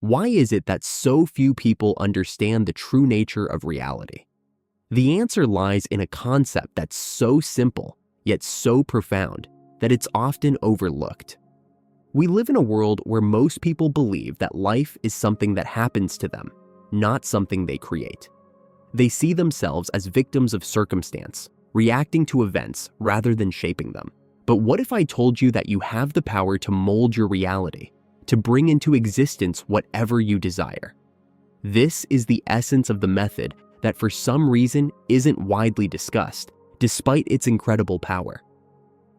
Why is it that so few people understand the true nature of reality? The answer lies in a concept that's so simple, yet so profound, that it's often overlooked. We live in a world where most people believe that life is something that happens to them, not something they create. They see themselves as victims of circumstance, reacting to events rather than shaping them. But what if I told you that you have the power to mold your reality, to bring into existence whatever you desire? This is the essence of the method that for some reason isn't widely discussed, despite its incredible power.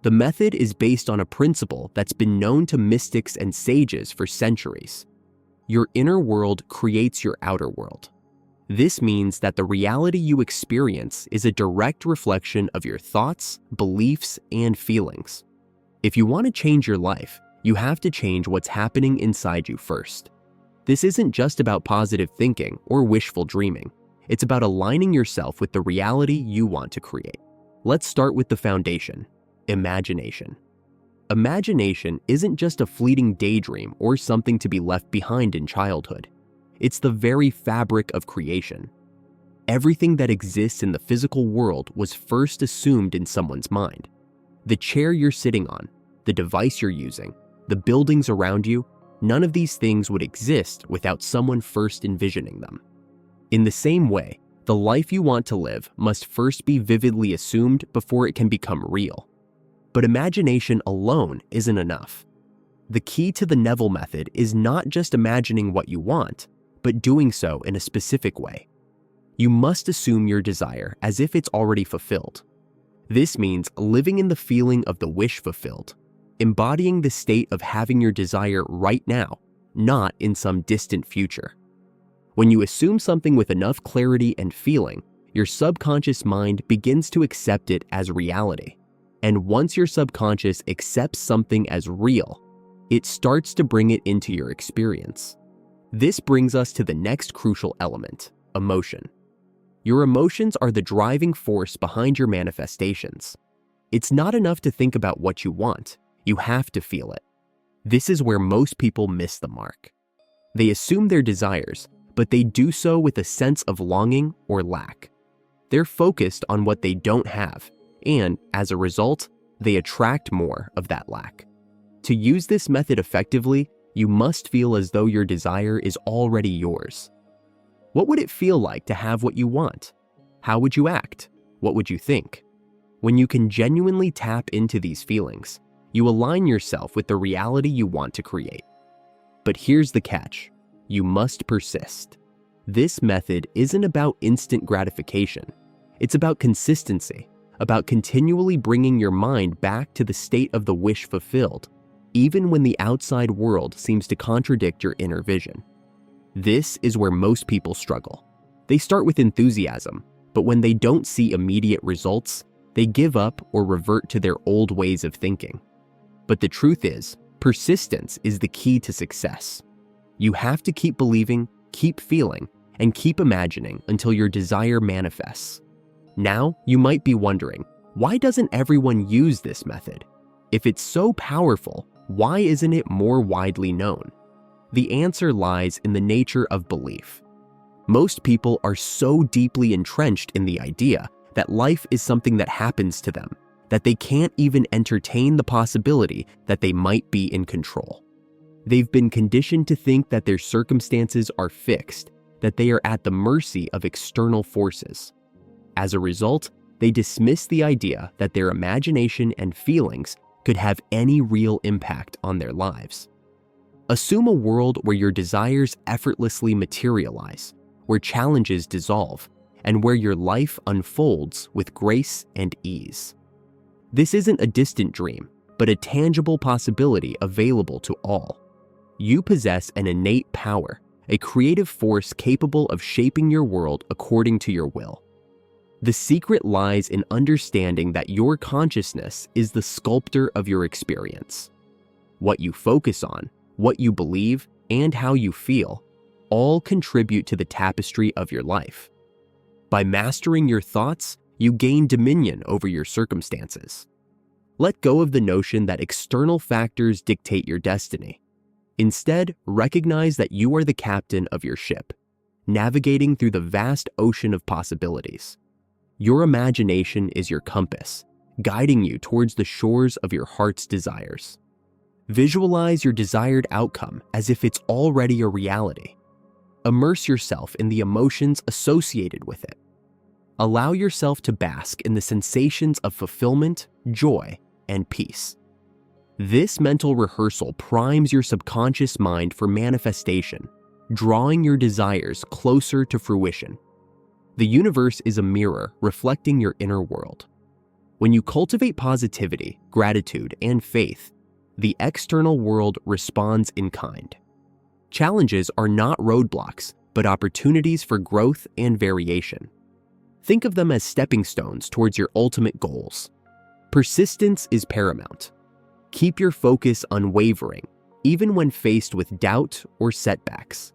The method is based on a principle that's been known to mystics and sages for centuries. Your inner world creates your outer world. This means that the reality you experience is a direct reflection of your thoughts, beliefs, and feelings. If you want to change your life, you have to change what's happening inside you first. This isn't just about positive thinking or wishful dreaming. It's about aligning yourself with the reality you want to create. Let's start with the foundation: imagination. Imagination isn't just a fleeting daydream or something to be left behind in childhood. It's the very fabric of creation. Everything that exists in the physical world was first assumed in someone's mind. The chair you're sitting on, the device you're using, the buildings around you, none of these things would exist without someone first envisioning them. In the same way, the life you want to live must first be vividly assumed before it can become real. But imagination alone isn't enough. The key to the Neville Method is not just imagining what you want, but doing so in a specific way. You must assume your desire as if it's already fulfilled. This means living in the feeling of the wish fulfilled, embodying the state of having your desire right now, not in some distant future. When you assume something with enough clarity and feeling, your subconscious mind begins to accept it as reality. And once your subconscious accepts something as real, it starts to bring it into your experience. This brings us to the next crucial element: emotion. Your emotions are the driving force behind your manifestations. It's not enough to think about what you want, you have to feel it. This is where most people miss the mark. They assume their desires, but they do so with a sense of longing or lack. They're focused on what they don't have, and as a result, they attract more of that lack. To use this method effectively, you must feel as though your desire is already yours. What would it feel like to have what you want? How would you act? What would you think? When you can genuinely tap into these feelings, you align yourself with the reality you want to create. But here's the catch: you must persist. This method isn't about instant gratification. It's about consistency, about continually bringing your mind back to the state of the wish fulfilled, even when the outside world seems to contradict your inner vision. This is where most people struggle. They start with enthusiasm, but when they don't see immediate results, they give up or revert to their old ways of thinking. But the truth is, persistence is the key to success. You have to keep believing, keep feeling, and keep imagining until your desire manifests. Now, you might be wondering, why doesn't everyone use this method? If it's so powerful, why isn't it more widely known? The answer lies in the nature of belief. Most people are so deeply entrenched in the idea that life is something that happens to them, that they can't even entertain the possibility that they might be in control. They've been conditioned to think that their circumstances are fixed, that they are at the mercy of external forces. As a result, they dismiss the idea that their imagination and feelings could have any real impact on their lives. Assume a world where your desires effortlessly materialize, where challenges dissolve, and where your life unfolds with grace and ease. This isn't a distant dream, but a tangible possibility available to all. You possess an innate power, a creative force capable of shaping your world according to your will. The secret lies in understanding that your consciousness is the sculptor of your experience. What you focus on, what you believe, and how you feel all contribute to the tapestry of your life. By mastering your thoughts, you gain dominion over your circumstances. Let go of the notion that external factors dictate your destiny. Instead, recognize that you are the captain of your ship, navigating through the vast ocean of possibilities. Your imagination is your compass, guiding you towards the shores of your heart's desires. Visualize your desired outcome as if it's already a reality. Immerse yourself in the emotions associated with it. Allow yourself to bask in the sensations of fulfillment, joy, and peace. This mental rehearsal primes your subconscious mind for manifestation, drawing your desires closer to fruition. The universe is a mirror reflecting your inner world. When you cultivate positivity, gratitude, and faith, the external world responds in kind. Challenges are not roadblocks, but opportunities for growth and variation. Think of them as stepping stones towards your ultimate goals. Persistence is paramount. Keep your focus unwavering, even when faced with doubt or setbacks.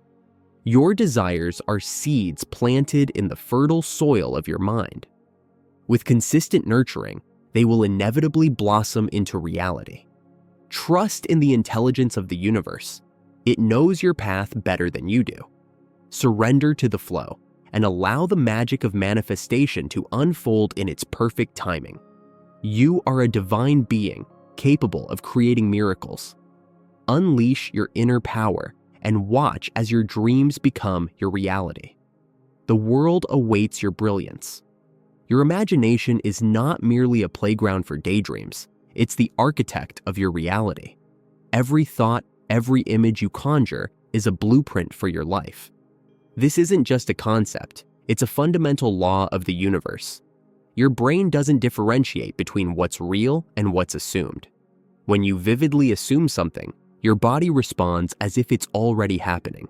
Your desires are seeds planted in the fertile soil of your mind. With consistent nurturing, they will inevitably blossom into reality. Trust in the intelligence of the universe. It knows your path better than you do. Surrender to the flow and allow the magic of manifestation to unfold in its perfect timing. You are a divine being capable of creating miracles. Unleash your inner power and watch as your dreams become your reality. The world awaits your brilliance. Your imagination is not merely a playground for daydreams, it's the architect of your reality. Every thought, every image you conjure is a blueprint for your life. This isn't just a concept, it's a fundamental law of the universe. Your brain doesn't differentiate between what's real and what's assumed. When you vividly assume something, your body responds as if it's already happening.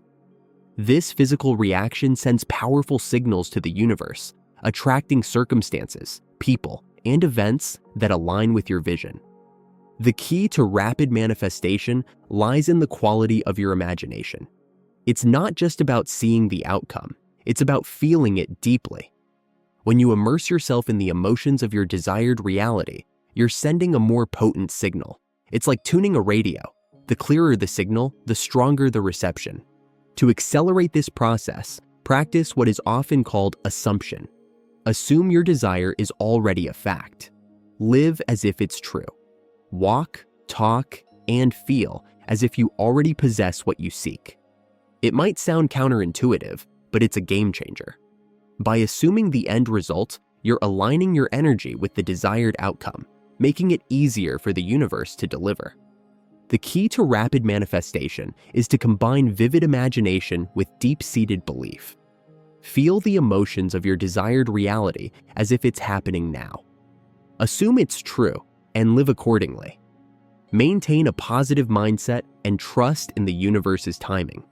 This physical reaction sends powerful signals to the universe, attracting circumstances, people, and events that align with your vision. The key to rapid manifestation lies in the quality of your imagination. It's not just about seeing the outcome, it's about feeling it deeply. When you immerse yourself in the emotions of your desired reality, you're sending a more potent signal. It's like tuning a radio. The clearer the signal, the stronger the reception. To accelerate this process, practice what is often called assumption. Assume your desire is already a fact. Live as if it's true. Walk, talk, and feel as if you already possess what you seek. It might sound counterintuitive, but it's a game changer. By assuming the end result, you're aligning your energy with the desired outcome, making it easier for the universe to deliver. The key to rapid manifestation is to combine vivid imagination with deep-seated belief. Feel the emotions of your desired reality as if it's happening now. Assume it's true and live accordingly. Maintain a positive mindset and trust in the universe's timing.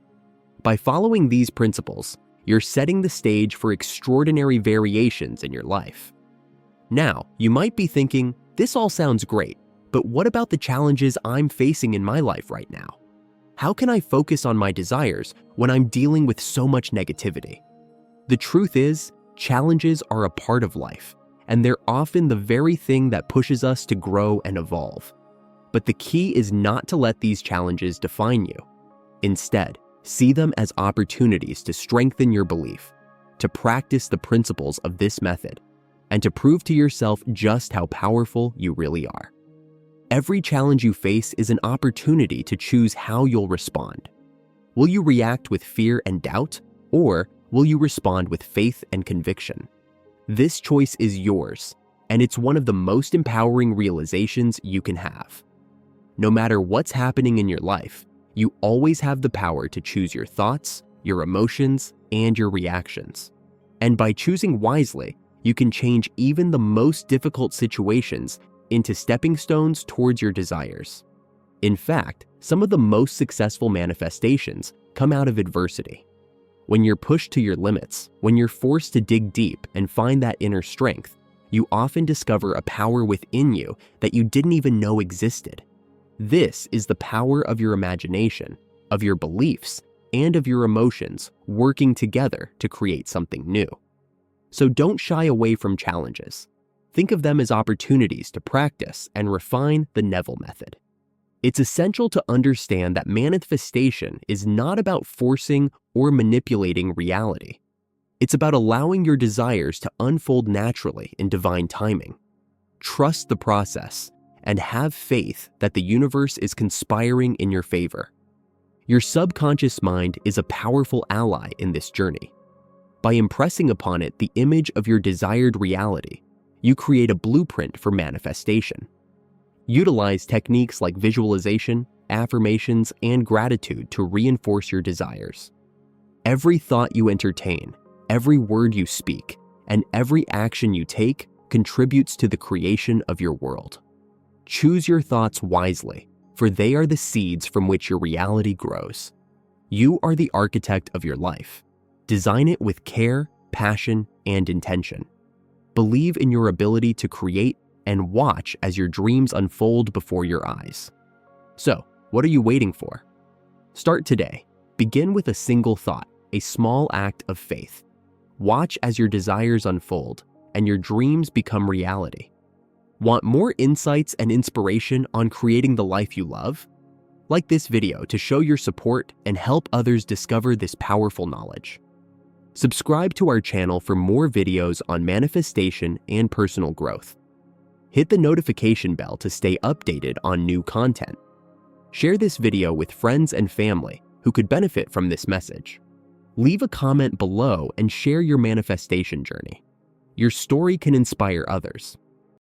By following these principles, you're setting the stage for extraordinary variations in your life. Now, you might be thinking, this all sounds great, but what about the challenges I'm facing in my life right now? How can I focus on my desires when I'm dealing with so much negativity? The truth is, challenges are a part of life, and they're often the very thing that pushes us to grow and evolve. But the key is not to let these challenges define you. Instead, see them as opportunities to strengthen your belief, to practice the principles of this method, and to prove to yourself just how powerful you really are. Every challenge you face is an opportunity to choose how you'll respond. Will you react with fear and doubt, or will you respond with faith and conviction? This choice is yours, and it's one of the most empowering realizations you can have. No matter what's happening in your life, you always have the power to choose your thoughts, your emotions, and your reactions. And by choosing wisely, you can change even the most difficult situations into stepping stones towards your desires. In fact, some of the most successful manifestations come out of adversity. When you're pushed to your limits, when you're forced to dig deep and find that inner strength, you often discover a power within you that you didn't even know existed. This is the power of your imagination, of your beliefs, and of your emotions working together to create something new. So don't shy away from challenges. Think of them as opportunities to practice and refine the Neville Method. It's essential to understand that manifestation is not about forcing or manipulating reality. It's about allowing your desires to unfold naturally in divine timing. Trust the process and have faith that the universe is conspiring in your favor. Your subconscious mind is a powerful ally in this journey. By impressing upon it the image of your desired reality, you create a blueprint for manifestation. Utilize techniques like visualization, affirmations, and gratitude to reinforce your desires. Every thought you entertain, every word you speak, and every action you take contributes to the creation of your world. Choose your thoughts wisely, for they are the seeds from which your reality grows. You are the architect of your life. Design it with care, passion, and intention. Believe in your ability to create and watch as your dreams unfold before your eyes. So, what are you waiting for? Start today. Begin with a single thought, a small act of faith. Watch as your desires unfold and your dreams become reality. Want more insights and inspiration on creating the life you love? Like this video to show your support and help others discover this powerful knowledge. Subscribe to our channel for more videos on manifestation and personal growth. Hit the notification bell to stay updated on new content. Share this video with friends and family who could benefit from this message. Leave a comment below and share your manifestation journey. Your story can inspire others.